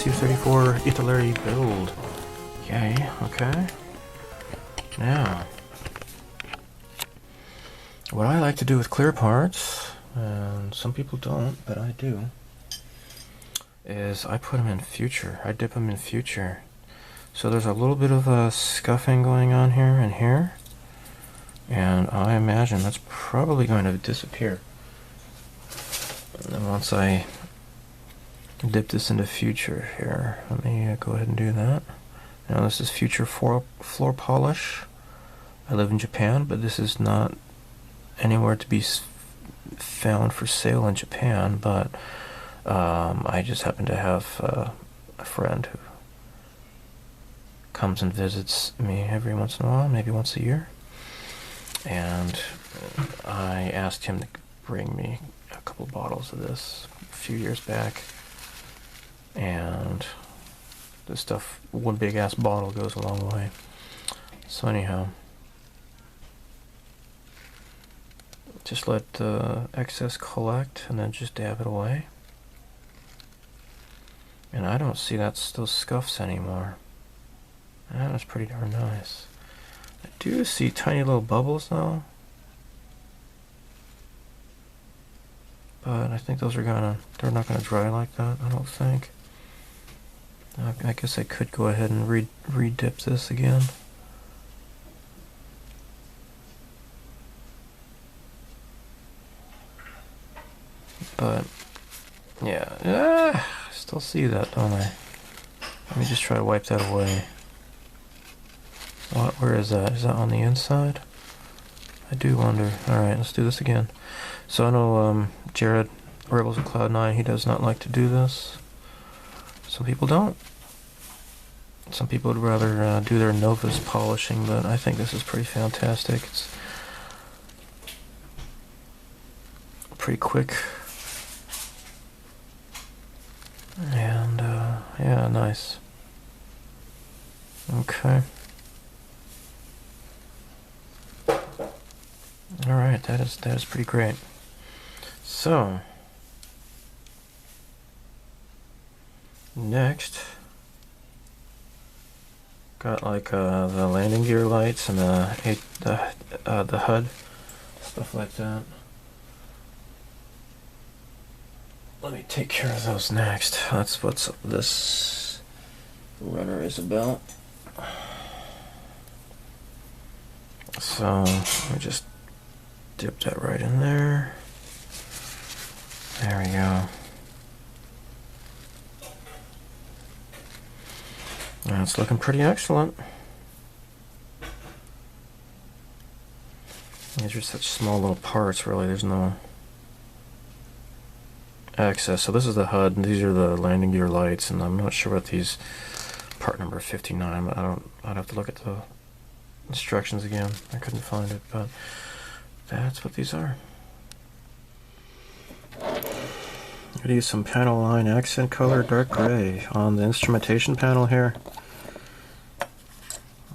Su-34 Italeri build. Yay, okay. Now, what I like to do with clear parts, and some people don't, but I do, is I put them in future. I dip them in future. So there's a little bit of scuffing going on here and here, and I imagine that's probably going to disappear. And then once I dip this into future here, let me go ahead and do that. Now this is future floor polish. I live in Japan, but this is not anywhere to be found for sale in Japan, but I just happen to have a friend who comes and visits me every once in a while, maybe once a year, and I asked him to bring me a couple bottles of this a few years back, and this stuff, one big ass bottle goes a long way. So anyhow, just let the excess collect and then just dab it away. And I don't see those scuffs anymore. That's pretty darn nice. I do see tiny little bubbles though, but I think those are they're not gonna dry like that, I don't think. I guess I could go ahead and re-dip this again. But yeah, still see that, don't I? Let me just try to wipe that away. Where is that? Is that on the inside? I do wonder. Alright, let's do this again. So I know Jared, Rebels of Cloud9, he does not like to do this. Some people don't. Some people would rather do their Novas polishing, but I think this is pretty fantastic. It's pretty quick. And yeah, nice. Okay. Alright, that is pretty great. So next, got like the landing gear lights and the HUD, stuff like that. Let me take care of those next. That's what this runner is about. So let me just dip that right in there. There we go. And it's looking pretty excellent. These are such small little parts, really. There's no excess. So this is the HUD, and these are the landing gear lights, and I'm not sure what these, part number 59, I'd have to look at the instructions again. I couldn't find it, but that's what these are. I'm gonna use some panel line accent color, dark gray, on the instrumentation panel here.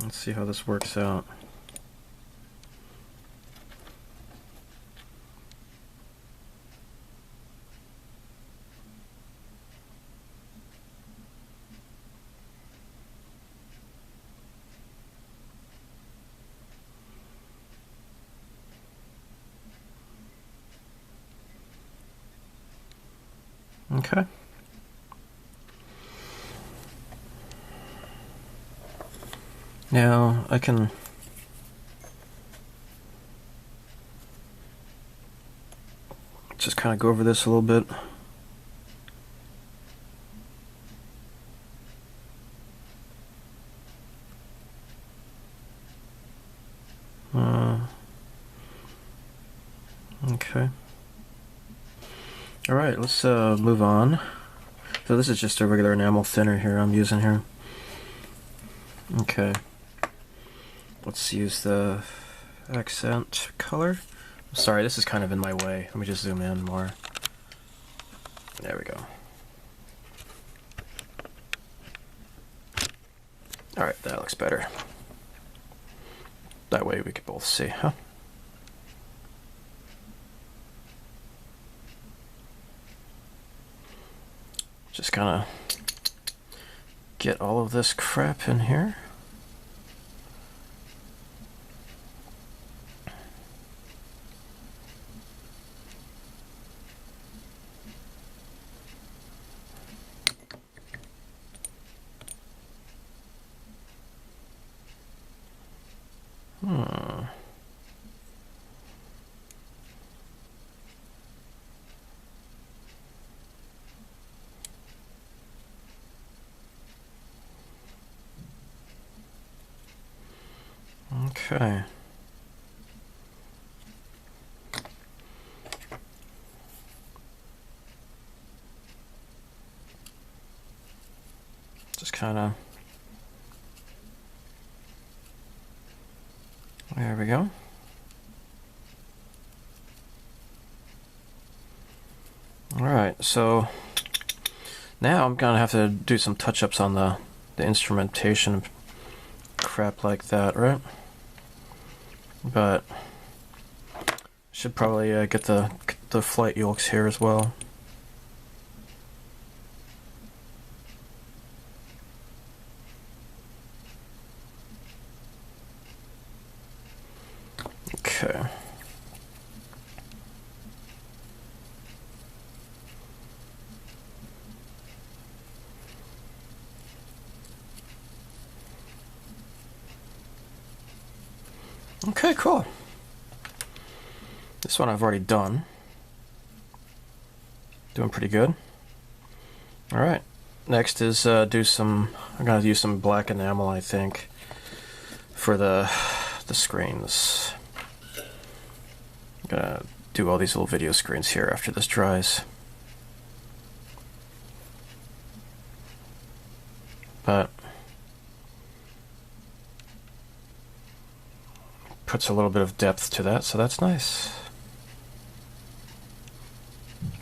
Let's see how this works out. Okay. Now I can just kind of go over this a little bit. Okay. Alright, let's move on. So this is just a regular enamel thinner here I'm using here. Okay. Let's use the accent color. Sorry, this is kind of in my way. Let me just zoom in more. There we go. Alright, that looks better. That way we can both see, huh? Just kind of get all of this crap in here. Okay. Just kind of, there we go. All right, so now I'm gonna have to do some touch-ups on the instrumentation, crap like that, right? But should probably get the flight yokes here as well. Okay. Okay, cool. This one I've already done. Doing pretty good. Alright, next is I'm gonna use some black enamel, I think, for the screens. I'm gonna do all these little video screens here after this dries. But puts a little bit of depth to that, so that's nice.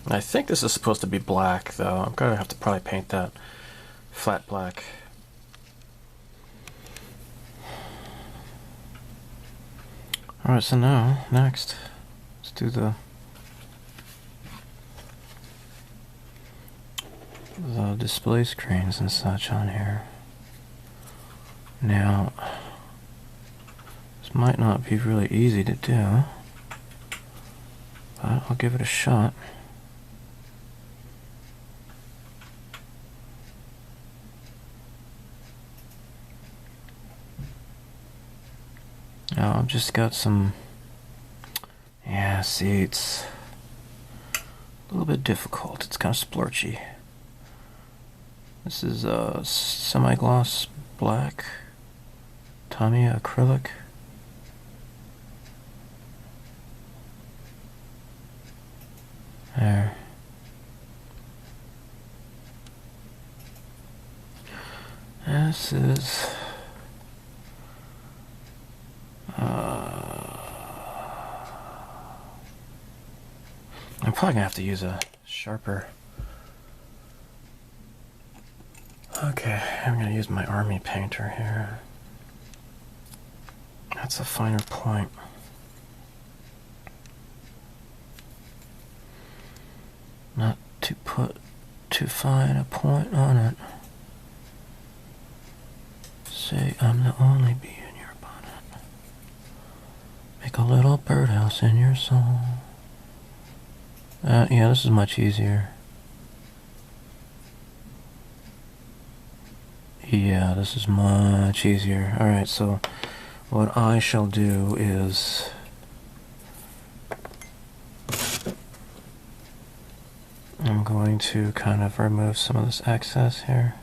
I think this is supposed to be black, though. I'm gonna have to probably paint that flat black. Alright, so now, next, let's do the display screens and such on here. Now, this might not be really easy to do, but I'll give it a shot. Now I've just got some, see, it's a little bit difficult. It's kind of splorchy. This is a semi-gloss black Tamiya acrylic. There. This is I'm probably gonna have to use a sharper. Okay, I'm gonna use my army painter here. That's a finer point. Not to put too fine a point on it. Say I'm the only bee in your bonnet. Make a little birdhouse in your soul. Yeah, this is much easier. Yeah, this is much easier. Alright, so what I shall do is I'm going to kind of remove some of this excess here.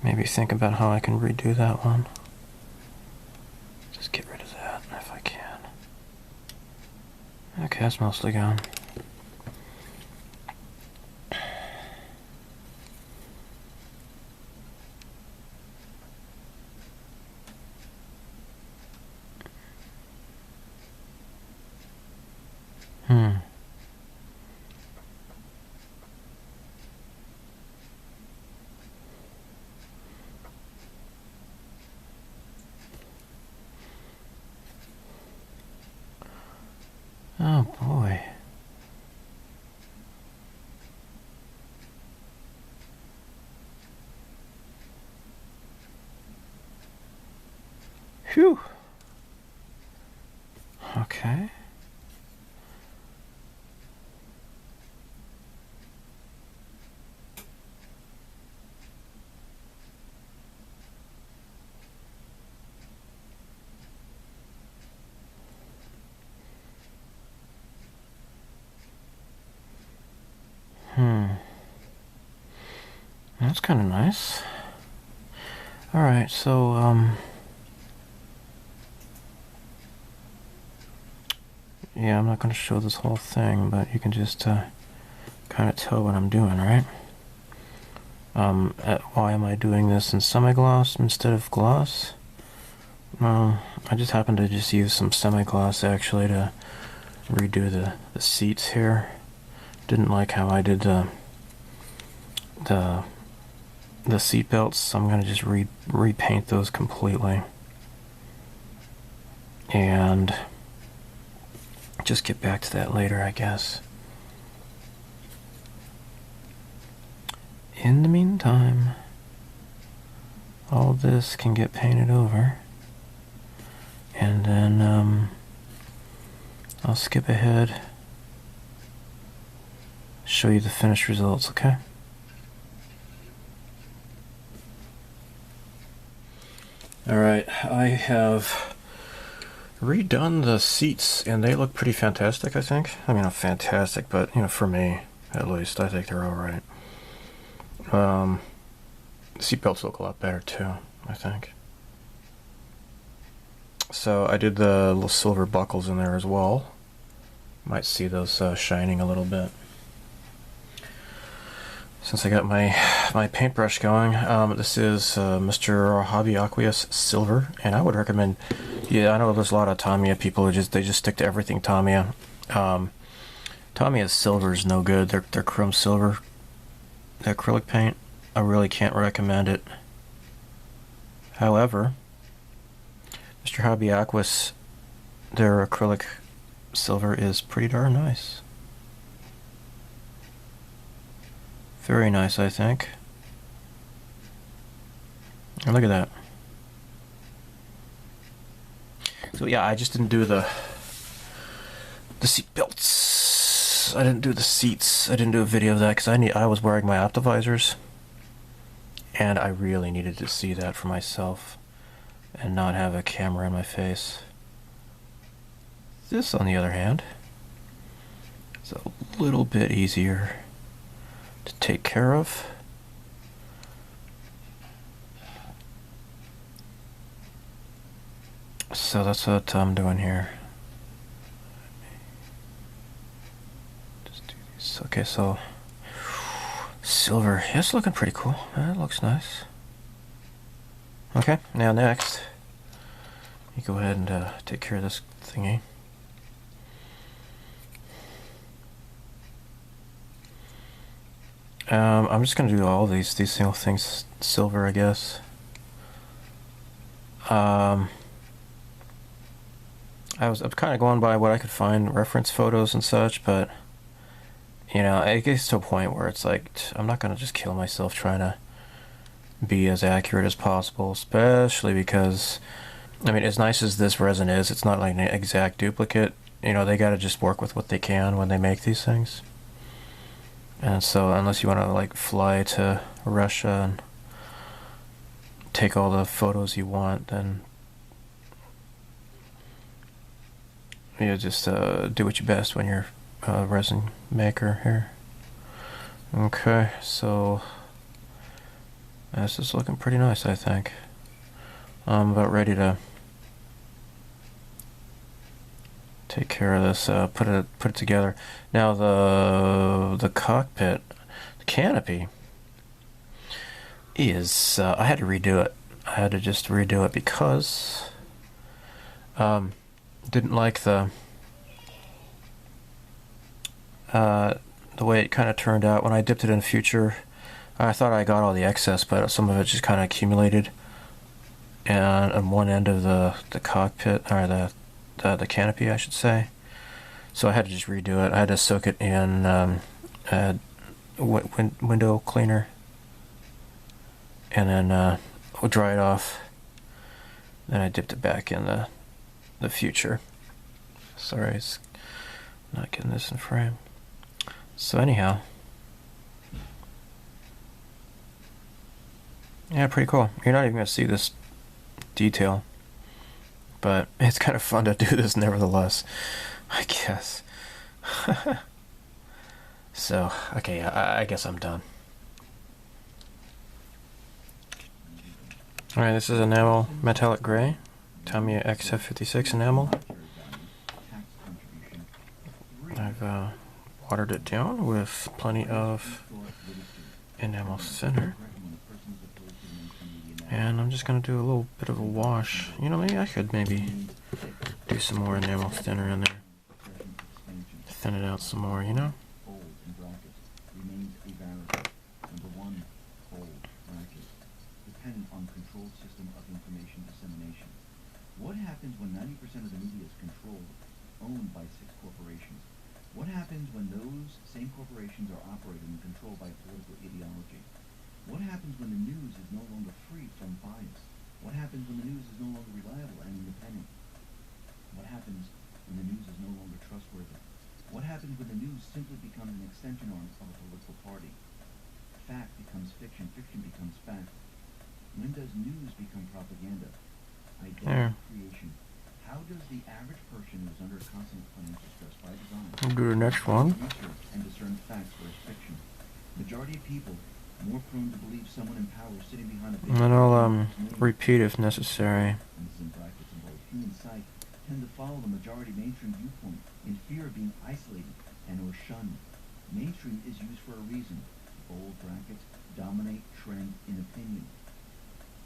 Maybe think about how I can redo that one. Just get rid of that if I can. Okay, that's mostly gone. Oh boy. Phew. Okay. That's kind of nice. Alright, so, yeah, I'm not going to show this whole thing, but you can just, kind of tell what I'm doing, right? Why am I doing this in semi-gloss instead of gloss? I just happened to just use some semi-gloss, actually, to redo the seats here. Didn't like how I did the seat belts, so I'm going to just repaint those completely. And just get back to that later, I guess. In the meantime, all this can get painted over. And then I'll skip ahead, show you the finished results, okay? Alright, I have redone the seats, and they look pretty fantastic, I think. I mean, not fantastic, but, you know, for me, at least, I think they're alright. Seat belts look a lot better, too, I think. So, I did the little silver buckles in there as well. Might see those shining a little bit. Since I got my paintbrush going, this is Mr. Hobby Aqueous Silver, and I would recommend. Yeah, I know there's a lot of Tamiya people who just stick to everything Tamiya. Tamiya's silver is no good. They're chrome silver, the acrylic paint. I really can't recommend it. However, Mr. Hobby Aqueous, their acrylic silver is pretty darn nice. Very nice, I think. And look at that. So yeah, I just didn't do the seat belts. I didn't do the seats. I didn't do a video of that because I was wearing my optivisors, and I really needed to see that for myself and not have a camera in my face. This, on the other hand, is a little bit easier to take care of. So that's what I'm doing here. Just do these. Okay, so silver. Yeah, it's looking pretty cool. That looks nice. Okay, now next, you go ahead and take care of this thingy. I'm just gonna do all these single things silver, I guess. I'm kind of going by what I could find, reference photos and such, but you know, it gets to a point where it's like I'm not gonna just kill myself trying to be as accurate as possible, especially because, I mean, as nice as this resin is, it's not like an exact duplicate. You know, they gotta just work with what they can when they make these things. And so, unless you want to like fly to Russia and take all the photos you want, then you just do what you best when you're a resin maker here. Okay, so this is looking pretty nice, I think. I'm about ready to take care of this, put it together. Now the cockpit canopy is I had to redo it. I had to just redo it because didn't like the way it kind of turned out. When I dipped it in Future, I thought I got all the excess, but some of it just kind of accumulated and on one end of the cockpit, or the canopy, I should say. So I had to just redo it. I had to soak it in window cleaner, and then dry it off. Then I dipped it back in the future. Sorry, it's not getting this in frame. So anyhow, yeah, pretty cool. You're not even gonna see this detail, but it's kind of fun to do this nevertheless, I guess. So, okay, I guess I'm done. Alright, this is enamel metallic gray, Tamiya XF56 enamel. I've watered it down with plenty of enamel thinner. And I'm just going to do a little bit of a wash. You know, maybe I could do some more enamel thinner in there. Thin it out some more, you know? What happens when 90% of the media is controlled, owned by 6 corporations? What happens when those same corporations are operated and controlled by political ideology? What happens when the news is no longer free from bias? What happens when the news is no longer reliable and independent? What happens when the news is no longer trustworthy? What happens when the news simply becomes an extension arm of a political party? Fact becomes fiction, fiction becomes fact. When does news become propaganda? Identity creation. How does the average person who's under constant financial stress by design I'll do the next one. research and discern facts versus fiction? Majority of people more prone to believe someone in power sitting behind a big And then I'll repeat if necessary. and this is in brackets and bold. Human psyche tend to follow the majority mainstream viewpoint in fear of being isolated and or shunned. Mainstream is used for a reason. Bold brackets dominate trend in opinion.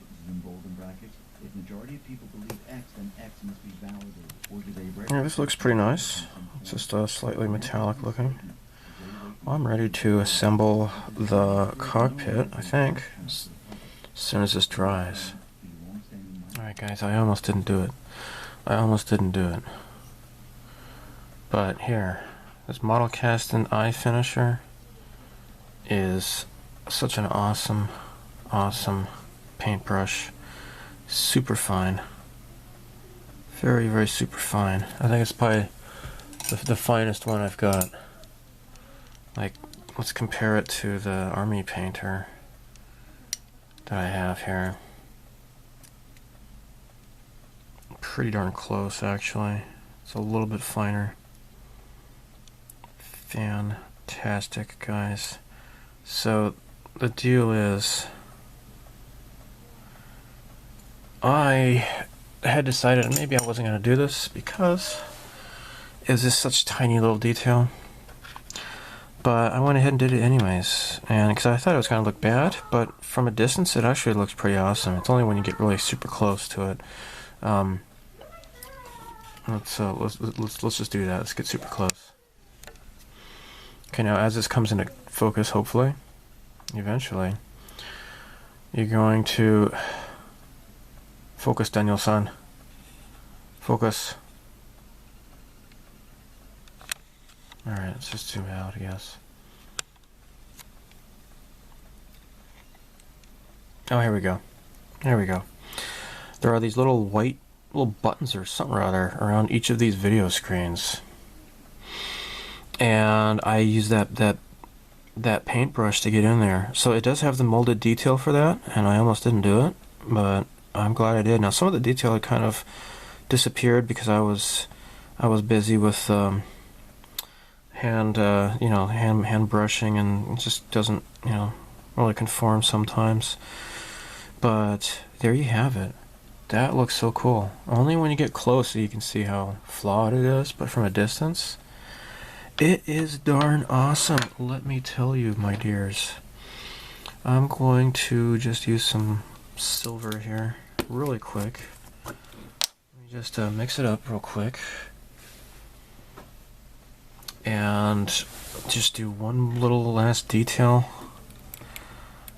This is in bold and brackets. If majority of people believe X, then X must be validated. Or do they Yeah, this looks pretty nice. It's just slightly metallic looking. I'm ready to assemble the cockpit, I think, as soon as this dries. Alright guys, I almost didn't do it. But here, this model cast and eye finisher is such an awesome paintbrush. Super fine. Very, very super fine. I think it's probably the finest one I've got. Like, let's compare it to the army painter that I have here. Pretty darn close, actually. It's a little bit finer. Fantastic, guys. So, the deal is, I had decided maybe I wasn't going to do this because it was just such a tiny little detail. But I went ahead and did it anyways, and because I thought it was going to look bad, but from a distance it actually looks pretty awesome. It's only when you get really super close to it. Let's just do that. Let's get super close. Okay, now as this comes into focus, hopefully, eventually, you're going to focus, Daniel-san. Focus. Alright, let's just zoom out, I guess. Oh, here we go. There we go. There are these little white buttons or something or other around each of these video screens. And I use that paintbrush to get in there. So it does have the molded detail for that, and I almost didn't do it, but I'm glad I did. Now some of the detail had kind of disappeared because I was busy with hand brushing, and it just doesn't really conform sometimes. But there you have it. That looks so cool. Only when you get closer you can see how flawed it is, but from a distance, it is darn awesome. Let me tell you, my dears. I'm going to just use some silver here really quick. Let me just mix it up real quick. And just do one little last detail,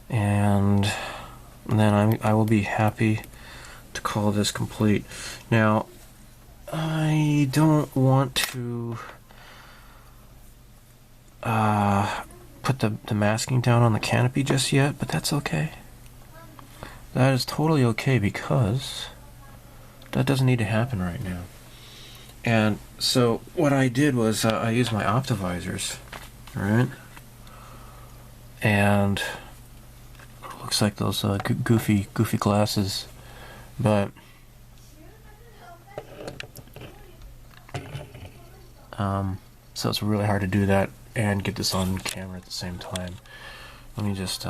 and then I will be happy to call this complete. Now, I don't want to put the masking down on the canopy just yet, but that's okay. That is totally okay because that doesn't need to happen right now. And so what I did was I used my optivisors, right? And looks like those goofy glasses, but so it's really hard to do that and get this on camera at the same time. Let me just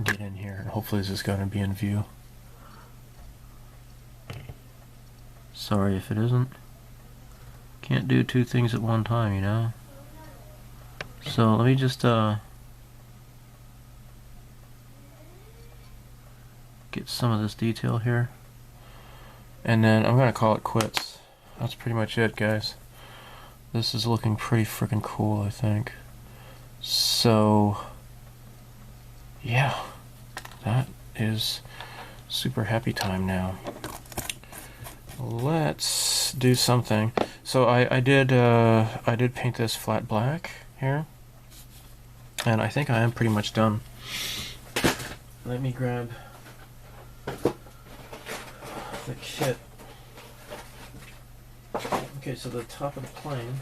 get in here, and hopefully this is going to be in view. Sorry if it isn't. Can't do two things at one time, you know? So let me just get some of this detail here, and then I'm going to call it quits. That's pretty much it, guys. This is looking pretty freaking cool, I think. So yeah, that is super happy time now. Let's do something. So I did paint this flat black here, and I think I am pretty much done. Let me grab the kit. Okay, so the top of the plane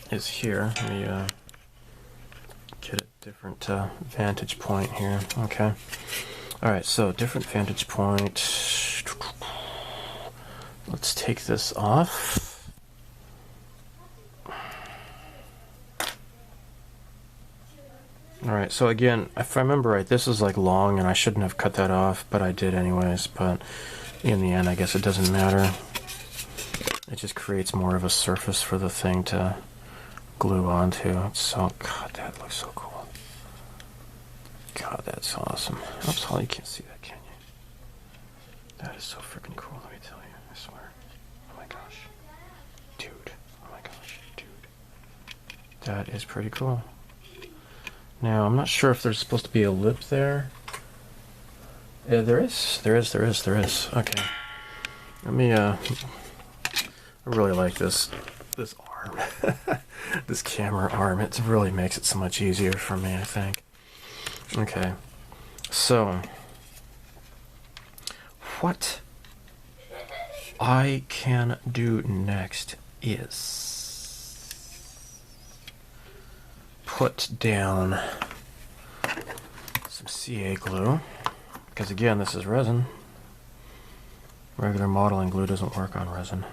is here. Let me get a different vantage point here. Okay. Alright, so different vantage point. Let's take this off. Alright, so again, if I remember right, this is like long and I shouldn't have cut that off, but I did anyways. But in the end, I guess it doesn't matter. It just creates more of a surface for the thing to glue onto. So, God, that looks so cool. God, that's awesome. Oops, you can't see that, can you? That is so freaking cool, let me tell you. I swear. Oh my gosh. Dude. Oh my gosh, dude. That is pretty cool. Now, I'm not sure if there's supposed to be a lip there. Yeah, there is. Okay. Let me, I really like this arm. This camera arm. It really makes it so much easier for me, I think. Okay. So, what I can do next is put down some CA glue, because again, this is resin. Regular modeling glue doesn't work on resin.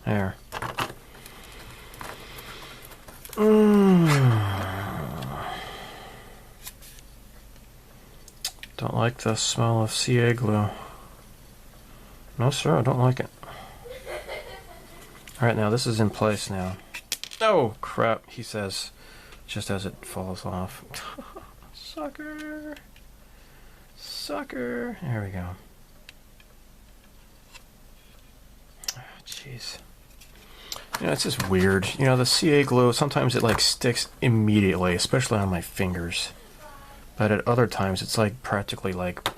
There. Don't like the smell of CA glue. No, sir, I don't like it. Alright, now this is in place now. Oh, crap, he says, just as it falls off. Sucker! Sucker! There we go. Jeez. You know, it's just weird. You know, the CA glue, sometimes it like sticks immediately, especially on my fingers. But at other times, it's like practically like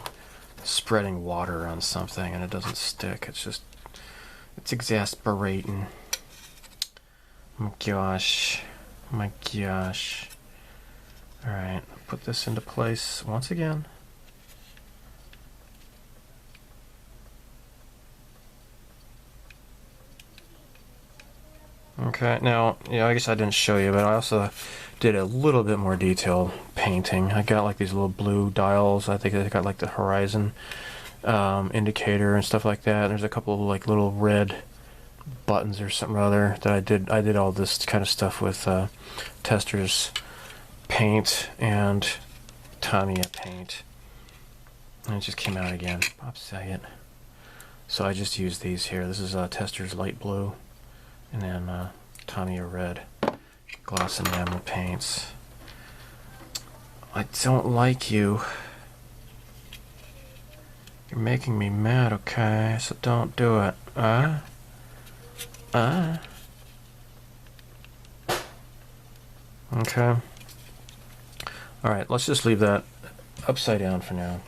spreading water on something and it doesn't stick. It's just, it's exasperating. Oh my gosh. Oh my gosh. Alright, put this into place once again. Okay, now, yeah, I guess I didn't show you, but I also did a little bit more detailed painting. I got like these little blue dials. I think they got like the horizon indicator and stuff like that. There's a couple of like little red buttons or something or other that I did. I did all this kind of stuff with Tester's paint and Tamiya paint, and it just came out again. I'll say it. So I just used these here. This is Tester's light blue, and then Tamiya red gloss enamel paints. I don't like you. You're making me mad, okay? So don't do it. Okay. Alright, let's just leave that upside down for now.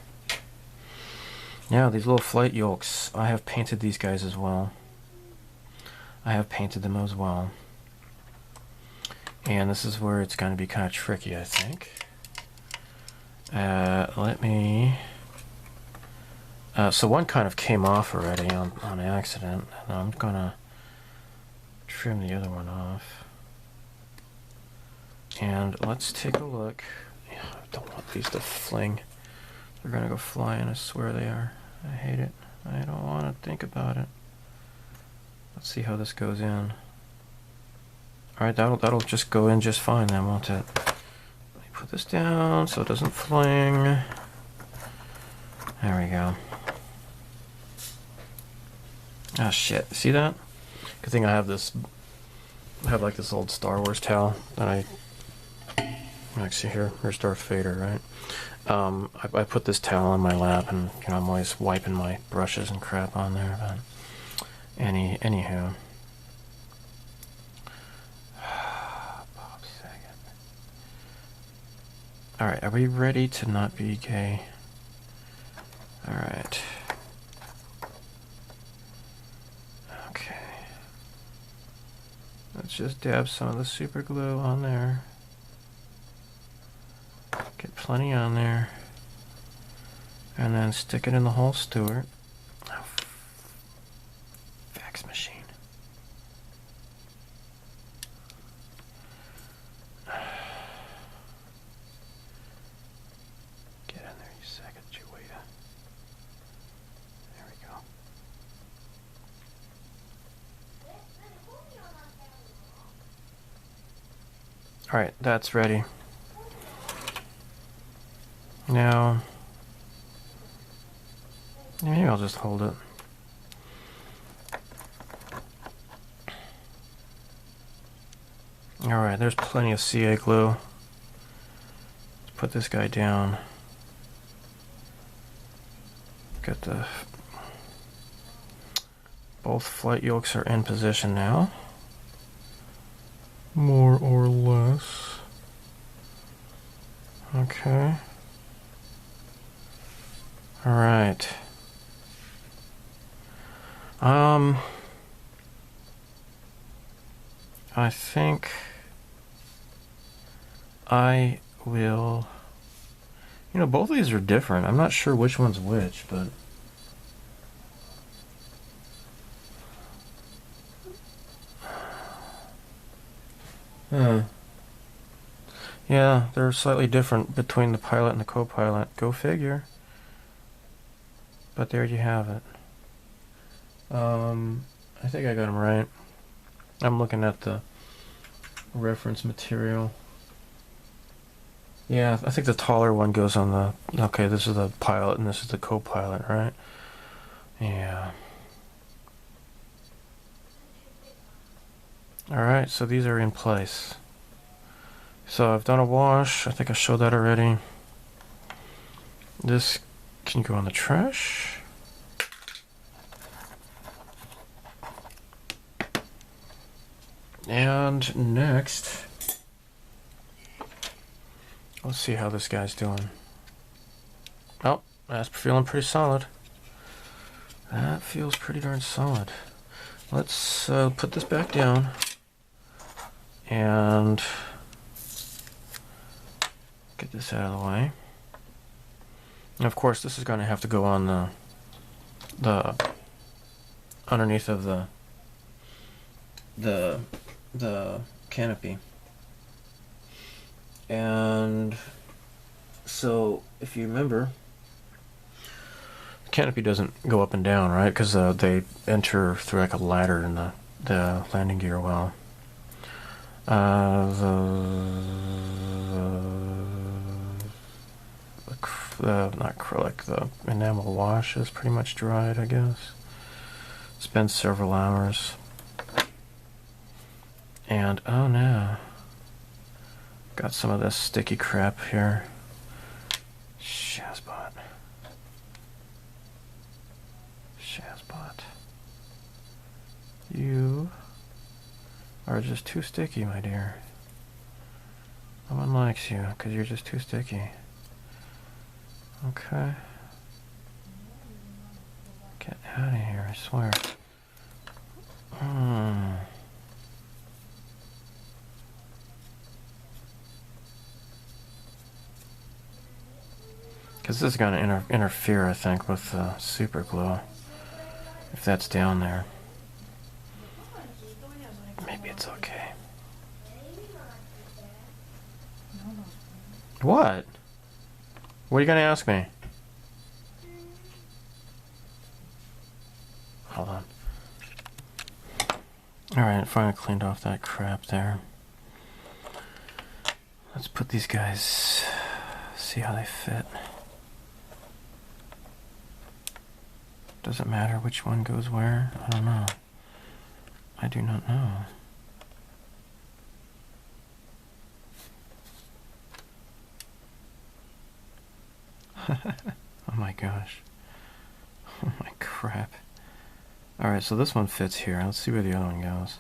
Now, these little flight yokes, I have painted these guys as well. I have painted them as well. And this is where it's going to be kind of tricky, I think. Let me... so one kind of came off already on accident. And I'm going to trim the other one off. And let's take a look. Yeah, I don't want these to fling. They're going to go flying, I swear they are. I hate it. I don't want to think about it. Let's see how this goes in. Alright, that'll just go in just fine then, won't it? Let me put this down so it doesn't fling. There we go. Ah, shit. See that? Good thing I have this... I have like this old Star Wars towel that I... Actually, here's Darth Vader, right? I put this towel on my lap, and you know I'm always wiping my brushes and crap on there. But anywho, all right, are we ready to not be gay? All right. Okay. Let's just dab some of the super glue on there. Get plenty on there. And then stick it in the hole, Stuart. Oh, fax machine. Get in there, you sack of Jeweta. There we go. Alright, that's ready. Now, maybe I'll just hold it. Alright, there's plenty of CA glue. Let's put this guy down. Got the... Both flight yokes are in position now. More or less. Okay. All right. I think I will... You know, both of these are different. I'm not sure which one's which, but... Yeah, they're slightly different between the pilot and the co-pilot. Go figure. But there you have it. I think I got them right. I'm looking at the reference material. Yeah, I think the taller one goes on the... Okay, this is the pilot and this is the co-pilot, right? Yeah. Alright, so these are in place. So I've done a wash. I think I showed that already. This can go in the trash. And next, let's see how this guy's doing. Oh, that's feeling pretty solid. That feels pretty darn solid. Let's put this back down. And get this out of the way. And of course, this is going to have to go on the underneath of the canopy. And so, if you remember, the canopy doesn't go up and down, right? Because they enter through like a ladder in the landing gear well. Not acrylic, the enamel wash is pretty much dried, I guess. It's been several hours. And, oh no. Got some of this sticky crap here. Shazbot. Shazbot. You are just too sticky, my dear. I'm in likes you, because you're just too sticky. Okay. Get out of here, I swear. Because this is going to interfere, I think, with the super glue. If that's down there. Maybe it's okay. What? What are you going to ask me? Hold on. Alright, finally cleaned off that crap there. Let's put these guys, see how they fit. Doesn't matter which one goes where. I don't know. I do not know. Oh my gosh. Oh my crap. Alright, so this one fits here. Let's see where the other one goes.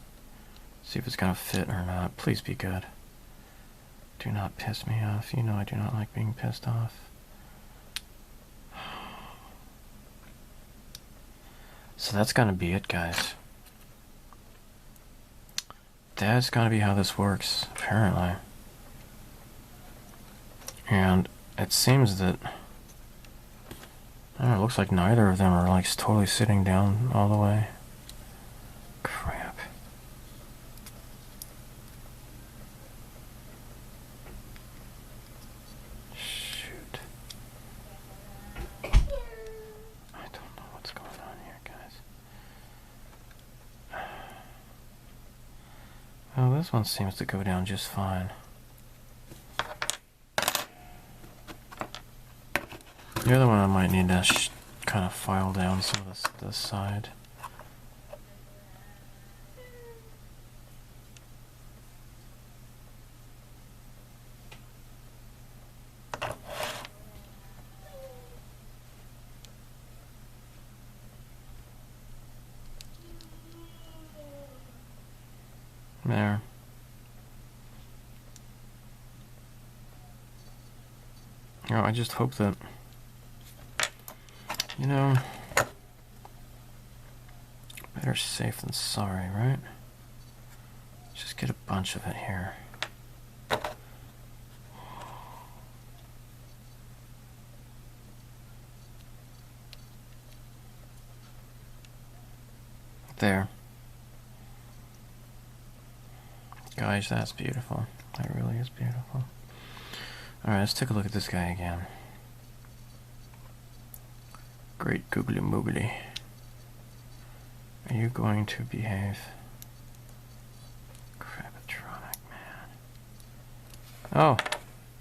See if it's gonna fit or not. Please be good. Do not piss me off. You know I do not like being pissed off. So that's gonna be it, guys. That's gonna be how this works, apparently. And it seems that, I don't know, it looks like neither of them are like totally sitting down all the way. Crap. Shoot. I don't know what's going on here, guys. Well, this one seems to go down just fine. The other one I might need to kind of file down some of this side. There. Oh, I just hope that, you know, better safe than sorry, right? Just get a bunch of it here. There. Guys, that's beautiful. That really is beautiful. Alright, let's take a look at this guy again. Great googly moogly. Are you going to behave? Crapatronic, man. Oh,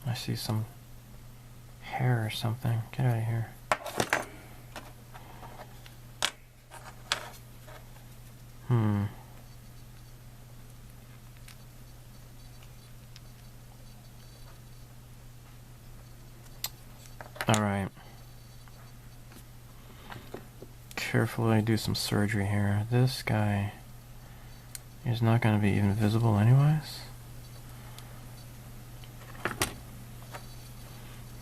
I see some hair or something. Get out of here. Alright. Carefully do some surgery here. This guy is not going to be even visible anyways.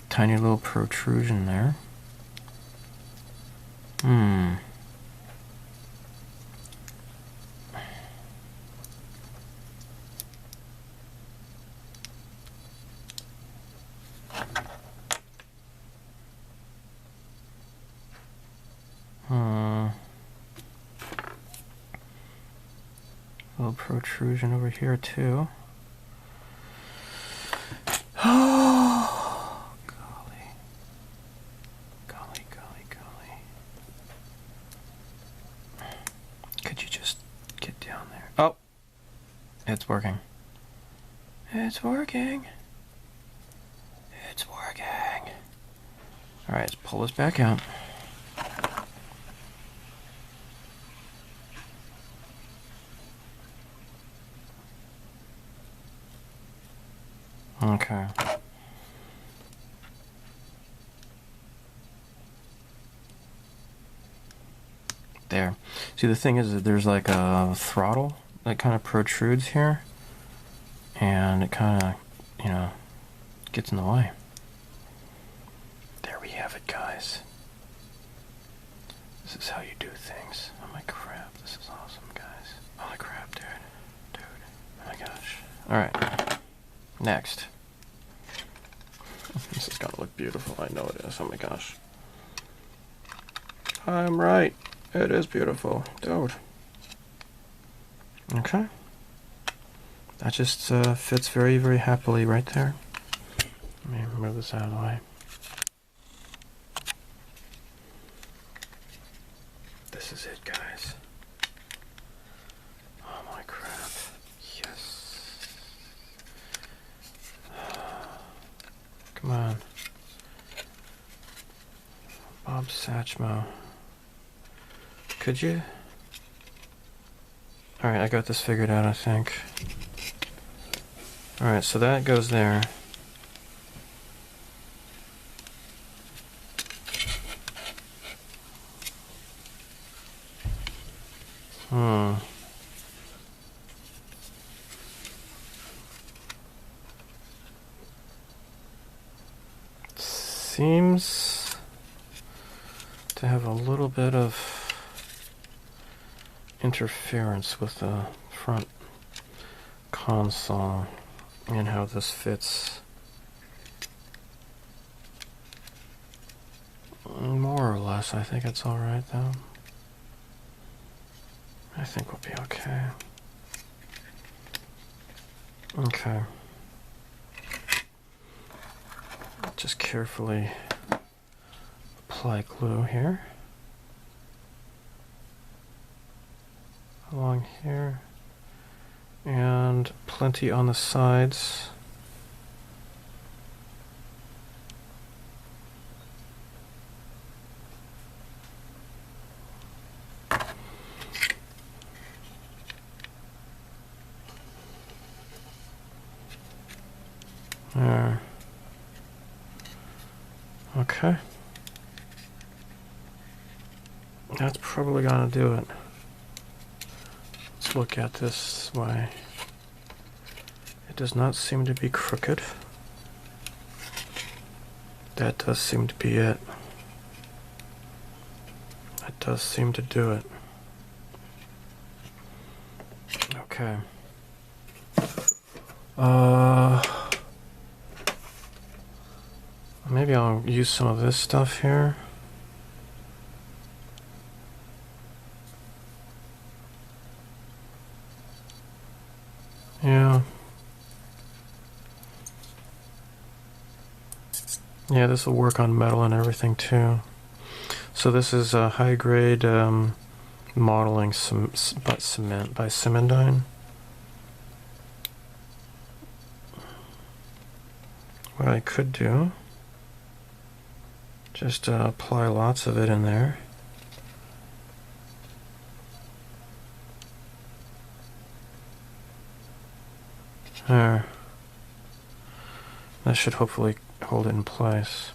Tiny little protrusion there. Little protrusion over here too. Oh, golly. Golly, golly, golly. Could you just get down there? Oh, it's working. It's working. It's working. All right, let's pull this back out. Okay. There. See, the thing is that there's like a throttle that kind of protrudes here, and it kind of, you know, gets in the way. There we have it, guys. This is how you do things. Oh my crap, this is awesome, guys. Holy crap, dude. Dude. Oh my gosh. Alright. Next. This is gonna look beautiful, I know it is. Oh my gosh. I'm right. It is beautiful. Dude. Okay. That just fits very, very happily right there. Let me move this out of the way. This is it, guys. Oh my crap. Yes. Come on. Bob Satchmo. Could you? Alright, I got this figured out, I think. Alright, so that goes there. Seems to have a little bit of interference with the front console and how this fits. More or less, I think it's alright though. I think we'll be okay. Okay. Just carefully apply glue here. Along here. And plenty on the sides. There. Okay. That's probably gonna do it. Let's look at this way. It does not seem to be crooked. That does seem to be it. That does seem to do it. Okay. Maybe I'll use some of this stuff here. Yeah. Yeah, this will work on metal and everything too. So this is a high-grade modeling cement by Cemendyne. What I could do, just apply lots of it in there. There. That should hopefully hold it in place.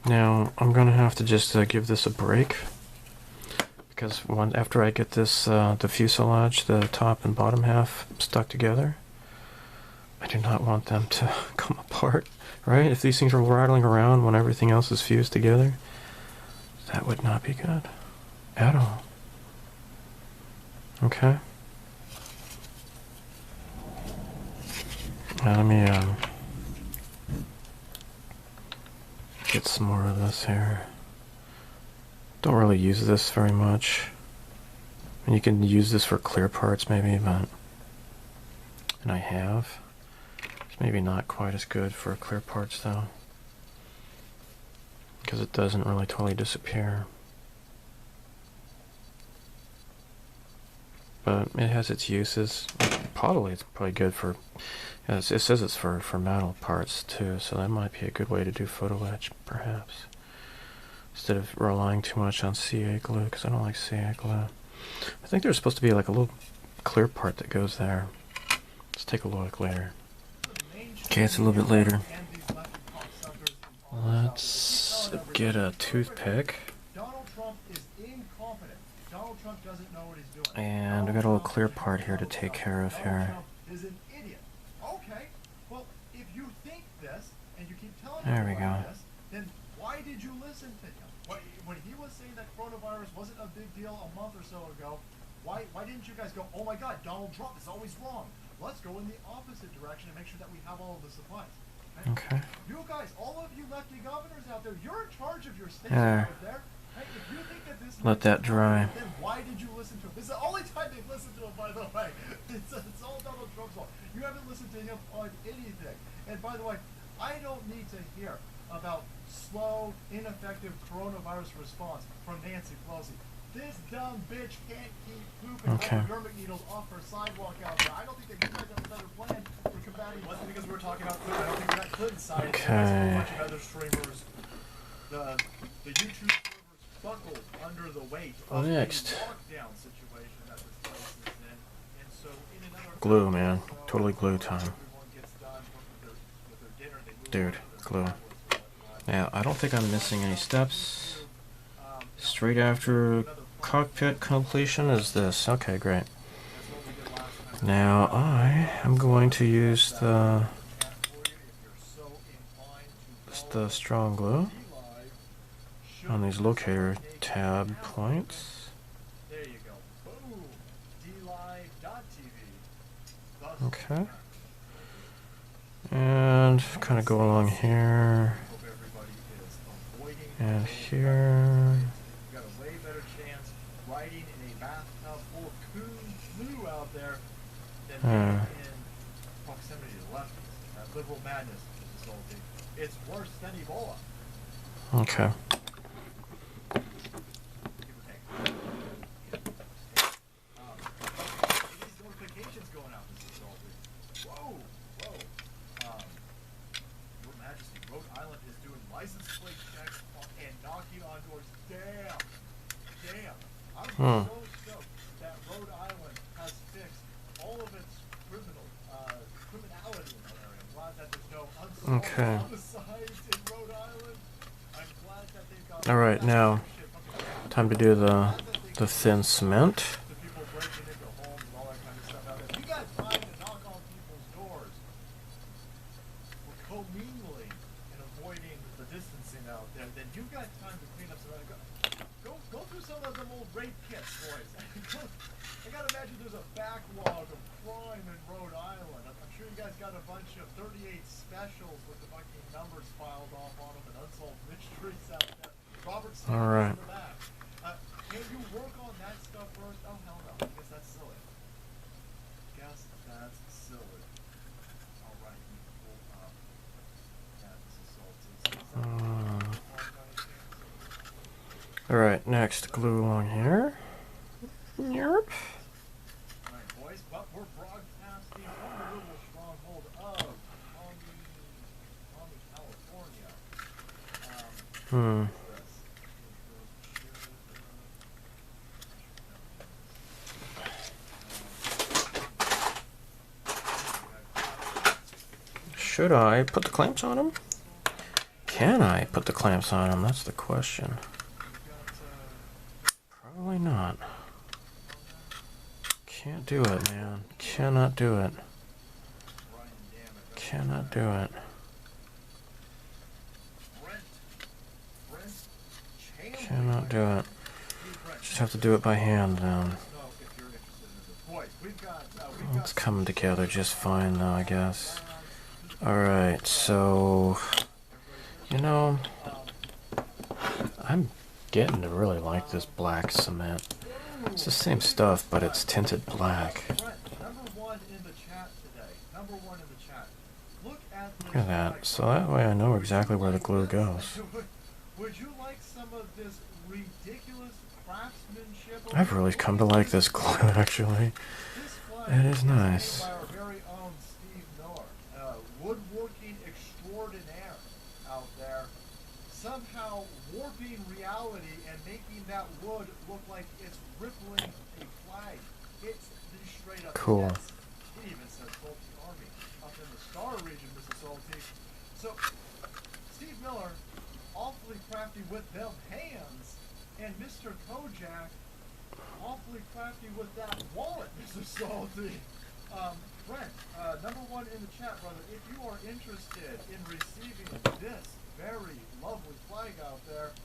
Now I'm gonna have to just give this a break, because after I get this the fuselage, the top and bottom half stuck together, I do not want them to come apart, right? If these things are rattling around when everything else is fused together, that would not be good at all. Okay. Now let me get some more of this here. Don't really use this very much. And you can use this for clear parts maybe, but and I have. It's maybe not quite as good for clear parts though, because it doesn't really totally disappear. But it has its uses. Probably it's probably good for, it says it's for metal parts too, so that might be a good way to do photo etch perhaps, instead of relying too much on CA glue, because I don't like CA glue. I think there's supposed to be like a little clear part that goes there. Let's take a look later. Okay, it's a little bit later. Let's get a toothpick. Donald Trump is incompetent. Donald Trump doesn't know what he's doing. And we got a little clear part here to take care of Donald here. Trump is an idiot. Okay, well, if you think this and you keep telling There we everyone go. this, then why did you listen to him? When he was saying that coronavirus wasn't a big deal a month or so ago, why didn't you guys go, oh my God, Donald Trump is always wrong. Let's go in the opposite direction and make sure that we have all of the supplies. Okay. You guys, all of you lefty governors out there, you're in charge of your state There. out there. Hey, if you think that this Let that dry. then why did you listen to him? This is the only time they've listened to him, by the way. It's all Donald Trump's fault. You haven't listened to him on anything. And by the way, I don't need to hear about slow, ineffective coronavirus response from Nancy Pelosi. This dumb bitch can't keep pooping hypodermic needles off her sidewalk out there. I don't think that you guys have a better plan for combating. Wasn't because we were talking about Clinton. I don't think that Clinton side. Okay. A bunch of other streamers. The YouTube servers buckled under the weight of the lockdown situation that this place is in. And so in another Glue, man. Totally glue time. everyone gets done with their dinner, they move Dude, on to glue. their tablets and whatnot. Now, I don't think I'm missing any steps. Straight after cockpit completion is this. Okay, great. Now I am going to use the strong glue on these locator tab points. There you go. Boom. DLive.tv. Okay. And kind of go along here and here. You got a way better chance riding in a bathtub full of glue out there than being in proximity to lefties. That liberal madness is assaulting. It's worse than Ebola. Okay. These notifications going out, Mrs. Salty. Whoa, whoa. Your Majesty, Rhode Island is doing license plate checks and knocking on doors. Damn. I'm so stoked that Rhode Island has fixed all of its criminality in that area. I'm glad that there's no unsolved homicides in Rhode Island. I'm glad that they've got All right, now time to do the thin cement. the people breaking into homes and all that kind of stuff out there. If you got time to knock on people's doors for co-mingling and avoiding the distancing out there, then you've got time to clean up some other. Go through some of them old rape kits, boys. I gotta imagine there's a backlog of crime in Rhode Island. I'm sure you guys got a bunch of 38 specials with the fucking numbers filed off on them and unsolved mysteries out there. Robert All right. in the back. Can you work on that stuff first? Oh, hell no. I guess that's silly. All right, you pull up. Yeah, this is salty. All right, next glue along here. Yep. Alright, boys, but we're broadcasting from the little stronghold of California. Should I put the clamps on them? Can I put the clamps on them? That's the question. Probably not. Can't do it, man. Cannot do it. Cannot do it. Cannot do it. Just have to do it by hand then. It's coming together just fine though, I guess. Alright, so... You know... I'm getting to really like this black cement. It's the same stuff, but it's tinted black. Look at that. So that way I know exactly where the glue goes. Would you like some of this ridiculous craftsmanship? I've really come to like this glue, actually. It is nice. By our very own Steve Miller, woodworking extraordinaire out there, somehow warping reality and making that wood look like it's rippling a flag. It's the straight up. Cool. Yes. It even says Salty Army up in the Star region, Mrs. Salty. So, Steve Miller, awfully crafty with them hands, and Mr. Kojak crafty with that wallet, Mr. Salty. Brent, number one in the chat, brother, if you are interested in receiving this very lovely flag out there,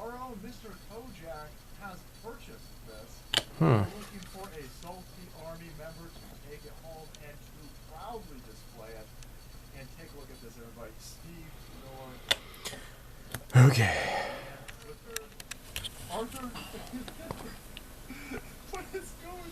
our own Mr. Kojak has purchased this. We're looking for a Salty Army member to take it home and to proudly display it. And take a look at this, everybody. Steve Miller. Okay. Arthur? What is going on?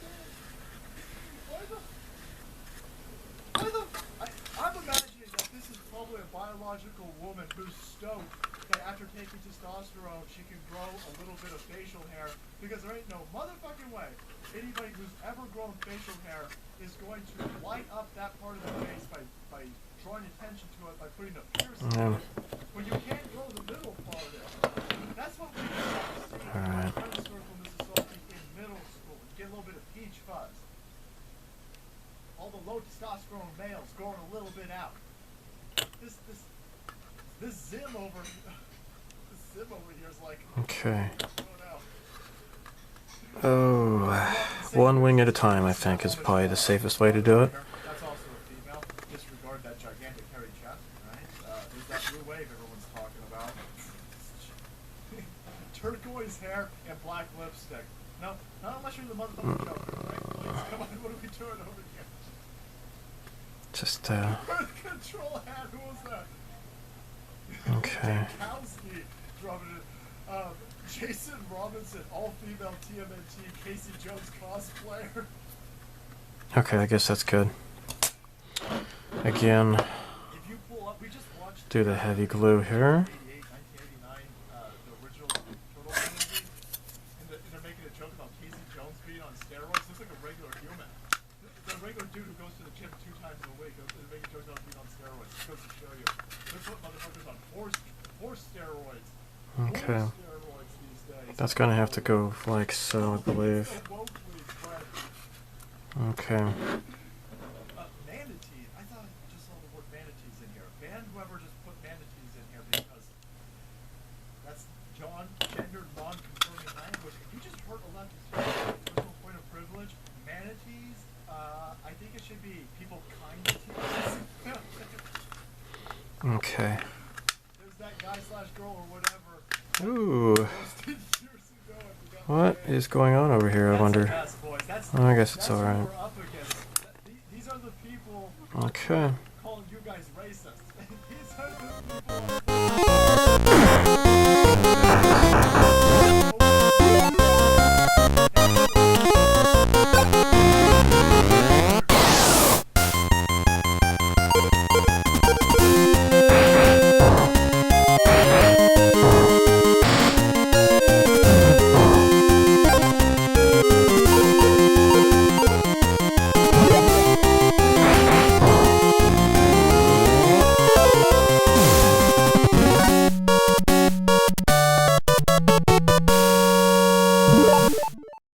I'm imagining that this is probably a biological woman who's stoked that after taking testosterone, she can grow a little bit of facial hair, because there ain't no motherfucking way anybody who's ever grown facial hair is going to light up that part of the face by drawing attention to it by putting a piercing in it, when you can't grow the middle part of it. That's what we used to see in our friend circle, Mrs. Salty, in middle school. You get a little bit of peach fuzz. All the low testosterone males growing a little bit out. This Zim over here is like, Okay. oh no. Oh, one wing at a time, I think, is probably the safest way to do it. That's also a female. Disregard that gigantic hairy chest, right? There's that blue wave everyone's talking about. Turquoise hair and black lipstick. No, not unless you're the motherfucking Joker, right? Please, come on, what are we doing over here? Just, Birth control hat, who was that? okay. Kowski dropping it. Jason Robinson, all-female TMNT, Casey Jones cosplayer. Okay, I guess that's good. Again, If you pull up, we just watched do the heavy glue here. 1989, the original Turtle movie, and they're making a joke about Casey Jones being on steroids. Looks like a regular human. The regular dude who goes to the gym 2 times a week. They're making jokes about being on steroids. It goes to show you. They're putting motherfuckers on horse steroids. Okay. Horse steroids these days. That's gonna have to go like so, I believe. Okay. Manatees. I thought I just saw the word manatees in here. Ban whoever just put manatees in here, because that's gendered non-confirming language. If you just heard a left personal point of privilege, manatees, I think it should be people kind of tease. Okay. There's that guy / girl or whatever. Ooh. Roasted years ago, I forgot What the name. is going on over here, I That's wonder? the best, boys. Oh, I guess it's that's who alright. we're up against. These are the people. Okay.